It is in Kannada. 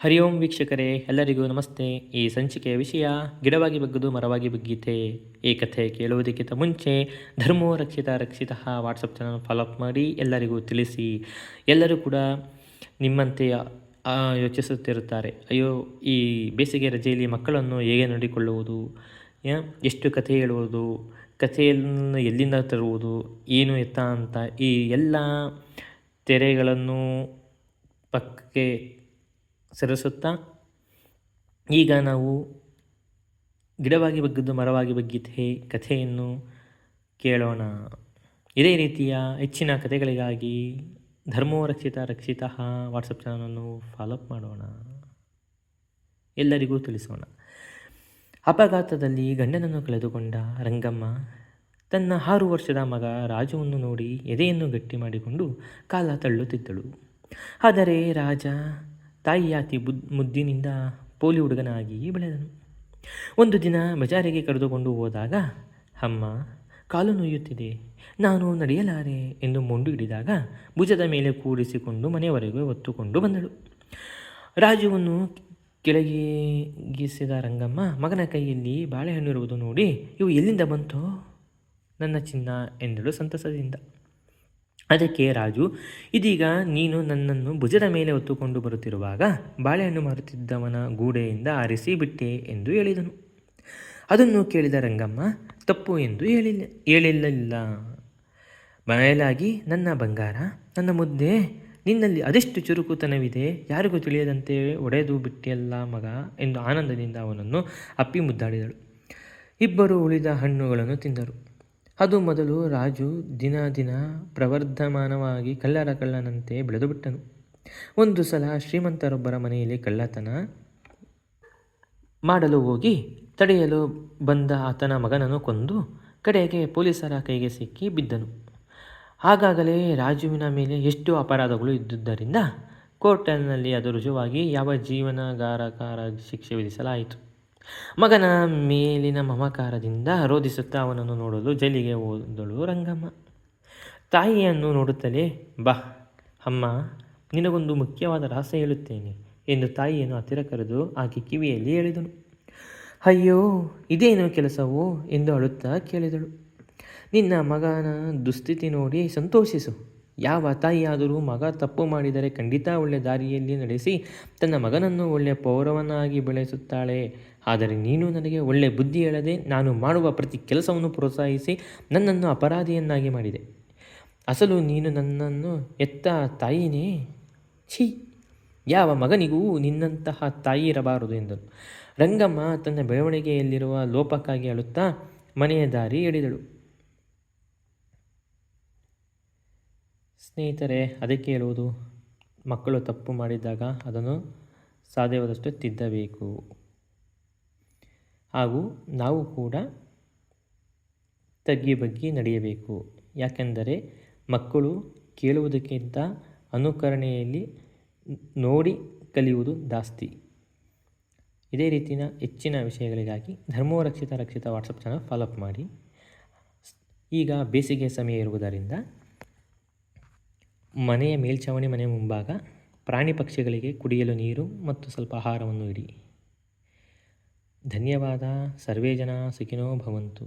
ಹರಿ ಓಂ ವೀಕ್ಷಕರೇ, ಎಲ್ಲರಿಗೂ ನಮಸ್ತೆ. ಈ ಸಂಚಿಕೆಯ ವಿಷಯ ಗಿಡವಾಗಿ ಬಗ್ಗದು ಮರವಾಗಿ ಬಗ್ಗೀತೆ. ಈ ಕಥೆ ಕೇಳುವುದಕ್ಕಿಂತ ಮುಂಚೆ ಧರ್ಮೋ ರಕ್ಷಿತ ರಕ್ಷಿತಃ ವಾಟ್ಸಪ್ ಚಾನಲ್ ಫಾಲೋಅಪ್ ಮಾಡಿ ಎಲ್ಲರಿಗೂ ತಿಳಿಸಿ. ಎಲ್ಲರೂ ಕೂಡ ನಿಮ್ಮಂತೆ ಯೋಚಿಸುತ್ತಿರುತ್ತಾರೆ, ಅಯ್ಯೋ ಈ ಬೇಸಿಗೆ ರಜೆಯಲ್ಲಿ ಮಕ್ಕಳನ್ನು ಹೇಗೆ ನೋಡಿಕೊಳ್ಳುವುದು, ಎಷ್ಟು ಕಥೆ ಹೇಳುವುದು, ಕಥೆಯನ್ನು ಎಲ್ಲಿಂದ ತರುವುದು, ಏನು ಎತ್ತ ಅಂತ ಈ ಎಲ್ಲ ತೆರೆಗಳನ್ನು ಪಕ್ಕಕ್ಕೆ ಸರಿಸುತ್ತಾ ಈಗ ನಾವು ಗಿಡವಾಗಿ ಬಗ್ಗದ್ದು ಮರವಾಗಿ ಬಗ್ಗೀತೆ ಕಥೆಯನ್ನು ಕೇಳೋಣ. ಇದೇ ರೀತಿಯ ಹೆಚ್ಚಿನ ಕಥೆಗಳಿಗಾಗಿ ಧರ್ಮೋ ರಕ್ಷಿತ ರಕ್ಷಿತಃ ವಾಟ್ಸಪ್ ಚಾನಲನ್ನು ಫಾಲೋಅಪ್ ಮಾಡೋಣ, ಎಲ್ಲರಿಗೂ ತಿಳಿಸೋಣ. ಅಪಘಾತದಲ್ಲಿ ಗಂಡನನ್ನು ಕಳೆದುಕೊಂಡ ರಂಗಮ್ಮ ತನ್ನ 6 ವರ್ಷದ ಮಗ ರಾಜುವನ್ನು ನೋಡಿ ಎದೆಯನ್ನು ಗಟ್ಟಿ ಮಾಡಿಕೊಂಡು ಕಾಲ ತಳ್ಳುತ್ತಿದ್ದಳು. ಆದರೆ ರಾಜ ತಾಯಿಯ ಅತಿ ಮುದ್ದಿನಿಂದ ಪೋಲಿ ಹುಡುಗನಾಗಿ ಬೆಳೆದನು. ಒಂದು ದಿನ ಬಜಾರಿಗೆ ಕರೆದುಕೊಂಡು ಹೋದಾಗ, ಅಮ್ಮ ಕಾಲು ನೋಯುತ್ತಿದೆ, ನಾನು ನಡೆಯಲಾರೆ ಎಂದು ಮೊಂಡು ಹಿಡಿದಾಗ ಭುಜದ ಮೇಲೆ ಕೂಡಿಸಿಕೊಂಡು ಮನೆಯವರೆಗೂ ಹೊತ್ತುಕೊಂಡು ಬಂದಳು. ರಾಜುವನ್ನು ಕೆಳಗಿಸಿದ ರಂಗಮ್ಮ ಮಗನ ಕೈಯಲ್ಲಿ ಬಾಳೆಹಣ್ಣು ಇರುವುದು ನೋಡಿ, ಇವು ಎಲ್ಲಿಂದ ಬಂತೋ ನನ್ನ ಚಿನ್ನ ಎಂದಳು ಸಂತಸದಿಂದ. ಅದಕ್ಕೆ ರಾಜು, ಇದೀಗ ನೀನು ನನ್ನನ್ನು ಭುಜದ ಮೇಲೆ ಹೊತ್ತುಕೊಂಡು ಬರುತ್ತಿರುವಾಗ ಬಾಳೆಹಣ್ಣು ಮಾರುತ್ತಿದ್ದವನ ಗೂಡೆಯಿಂದ ಆರಿಸಿ ಬಿಟ್ಟೆ ಎಂದು ಹೇಳಿದನು. ಅದನ್ನು ಕೇಳಿದ ರಂಗಮ್ಮ ತಪ್ಪು ಎಂದು ಹೇಳಿಲ್ಲ. ಬಯಲಾಗಿ, ನನ್ನ ಬಂಗಾರ, ನನ್ನ ಮುದ್ದೆ, ನಿನ್ನಲ್ಲಿ ಅದೆಷ್ಟು ಚುರುಕುತನವಿದೆ, ಯಾರಿಗೂ ತಿಳಿಯದಂತೆ ಒಡೆದು ಬಿಟ್ಟಿಯಲ್ಲ ಮಗ ಎಂದು ಆನಂದದಿಂದ ಅವನನ್ನು ಅಪ್ಪಿ ಮುದ್ದಾಡಿದಳು. ಇಬ್ಬರು ಉಳಿದ ಹಣ್ಣುಗಳನ್ನು ತಿಂದರು. ಅದು ಮೊದಲು ರಾಜು ದಿನ ದಿನ ಪ್ರವರ್ಧಮಾನವಾಗಿ ಕಳ್ಳನಂತೆ ಬೆಳೆದು ಬಿಟ್ಟನು. ಒಂದು ಸಲ ಶ್ರೀಮಂತರೊಬ್ಬರ ಮನೆಯಲ್ಲಿ ಕಳ್ಳತನ ಮಾಡಲು ಹೋಗಿ ತಡೆಯಲು ಬಂದ ಆತನ ಮಗನನ್ನು ಕೊಂದು ಕಡೆಗೆ ಪೊಲೀಸರ ಕೈಗೆ ಸಿಕ್ಕಿ ಬಿದ್ದನು. ಆಗಾಗಲೇ ರಾಜುವಿನ ಮೇಲೆ ಎಷ್ಟು ಅಪರಾಧಗಳು ಇದ್ದುದರಿಂದ ಕೋರ್ಟಿನಲ್ಲಿ ಅದು ರುಜುವಾಗಿ ಜೀವನಾಗಾರ ಶಿಕ್ಷೆ ವಿಧಿಸಲಾಯಿತು. ಮಗನ ಮೇಲಿನ ಮಮಕಾರದಿಂದ ರೋಧಿಸುತ್ತಾ ಅವನನ್ನು ನೋಡಲು ಜೈಲಿಗೆ ಹೋದಳು ರಂಗಮ್ಮ. ತಾಯಿಯನ್ನು ನೋಡುತ್ತಲೇ, ಬಾ ಅಮ್ಮ, ನಿನಗೊಂದು ಮುಖ್ಯವಾದ ರಹಸ್ಯ ಹೇಳುತ್ತೇನೆ ಎಂದು ತಾಯಿಯನ್ನು ಹತ್ತಿರ ಕರೆದು ಆಕೆ ಕಿವಿಯಲ್ಲಿ ಹೇಳಿದನು. ಅಯ್ಯೋ, ಇದೇನು ಕೆಲಸವೋ ಎಂದು ಅಳುತ್ತಾ ಕೇಳಿದಳು. ನಿನ್ನ ಮಗನ ದುಸ್ಥಿತಿ ನೋಡಿ ಸಂತೋಷಿಸು. ಯಾವ ತಾಯಿಯಾದರೂ ಮಗ ತಪ್ಪು ಮಾಡಿದರೆ ಖಂಡಿತ ಒಳ್ಳೆ ದಾರಿಯಲ್ಲಿ ನಡೆಸಿ ತನ್ನ ಮಗನನ್ನು ಒಳ್ಳೆಯ ಪೌರವನಾಗಿ ಬೆಳೆಸುತ್ತಾಳೆ. ಆದರೆ ನೀನು ನನಗೆ ಒಳ್ಳೆ ಬುದ್ಧಿ ಹೇಳದೆ ನಾನು ಮಾಡುವ ಪ್ರತಿ ಕೆಲಸವನ್ನು ಪ್ರೋತ್ಸಾಹಿಸಿ ನನ್ನನ್ನು ಅಪರಾಧಿಯನ್ನಾಗಿ ಮಾಡಿದೆ. ಅಸಲು ನೀನು ನನ್ನನ್ನು ಎತ್ತ ತಾಯಿನೇ? ಛೀ, ಯಾವ ಮಗನಿಗೂ ನಿನ್ನಂತಹ ತಾಯಿ ಇರಬಾರದು ಎಂದನು. ರಂಗಮ್ಮ ತನ್ನ ಬೆಳವಣಿಗೆಯಲ್ಲಿರುವ ಲೋಪಕ್ಕಾಗಿ ಅಳುತ್ತಾ ಮನೆಯ ದಾರಿ ಹಿಡಿದಳು. ಸ್ನೇಹಿತರೆ, ಅದಕ್ಕೆ ಹೇಳುವುದು, ಮಕ್ಕಳು ತಪ್ಪು ಮಾಡಿದಾಗ ಅದನ್ನು ಸಾಧ್ಯವಾದಷ್ಟು ತಿದ್ದಬೇಕು. ಹಾಗೂ ನಾವು ಕೂಡ ತಗ್ಗಿ ಬಗ್ಗಿ ನಡೆಯಬೇಕು. ಯಾಕೆಂದರೆ ಮಕ್ಕಳು ಕೇಳುವುದಕ್ಕಿಂತ ಅನುಕರಣೆಯಲ್ಲಿ ನೋಡಿ ಕಲಿಯುವುದು ಜಾಸ್ತಿ. ಇದೇ ರೀತಿಯ ಹೆಚ್ಚಿನ ವಿಷಯಗಳಿಗಾಗಿ ಧರ್ಮೋ ರಕ್ಷಿತ ವಾಟ್ಸಪ್ ಚಾನಲ್ ಫಾಲೋಅಪ್ ಮಾಡಿ. ಈಗ ಬೇಸಿಗೆ ಸಮಯ ಇರುವುದರಿಂದ ಮನೆಯ ಮೇಲ್ಛಾವಣಿ ಮನೆ ಮುಂಭಾಗ ಪ್ರಾಣಿ ಪಕ್ಷಿಗಳಿಗೆ ಕುಡಿಯಲು ನೀರು ಮತ್ತು ಸ್ವಲ್ಪ ಆಹಾರವನ್ನು ಇಡಿ. ಧನ್ಯವಾದ. ಸರ್ವೇ ಜನ ಸುಖಿನೋ ಭವಂತು.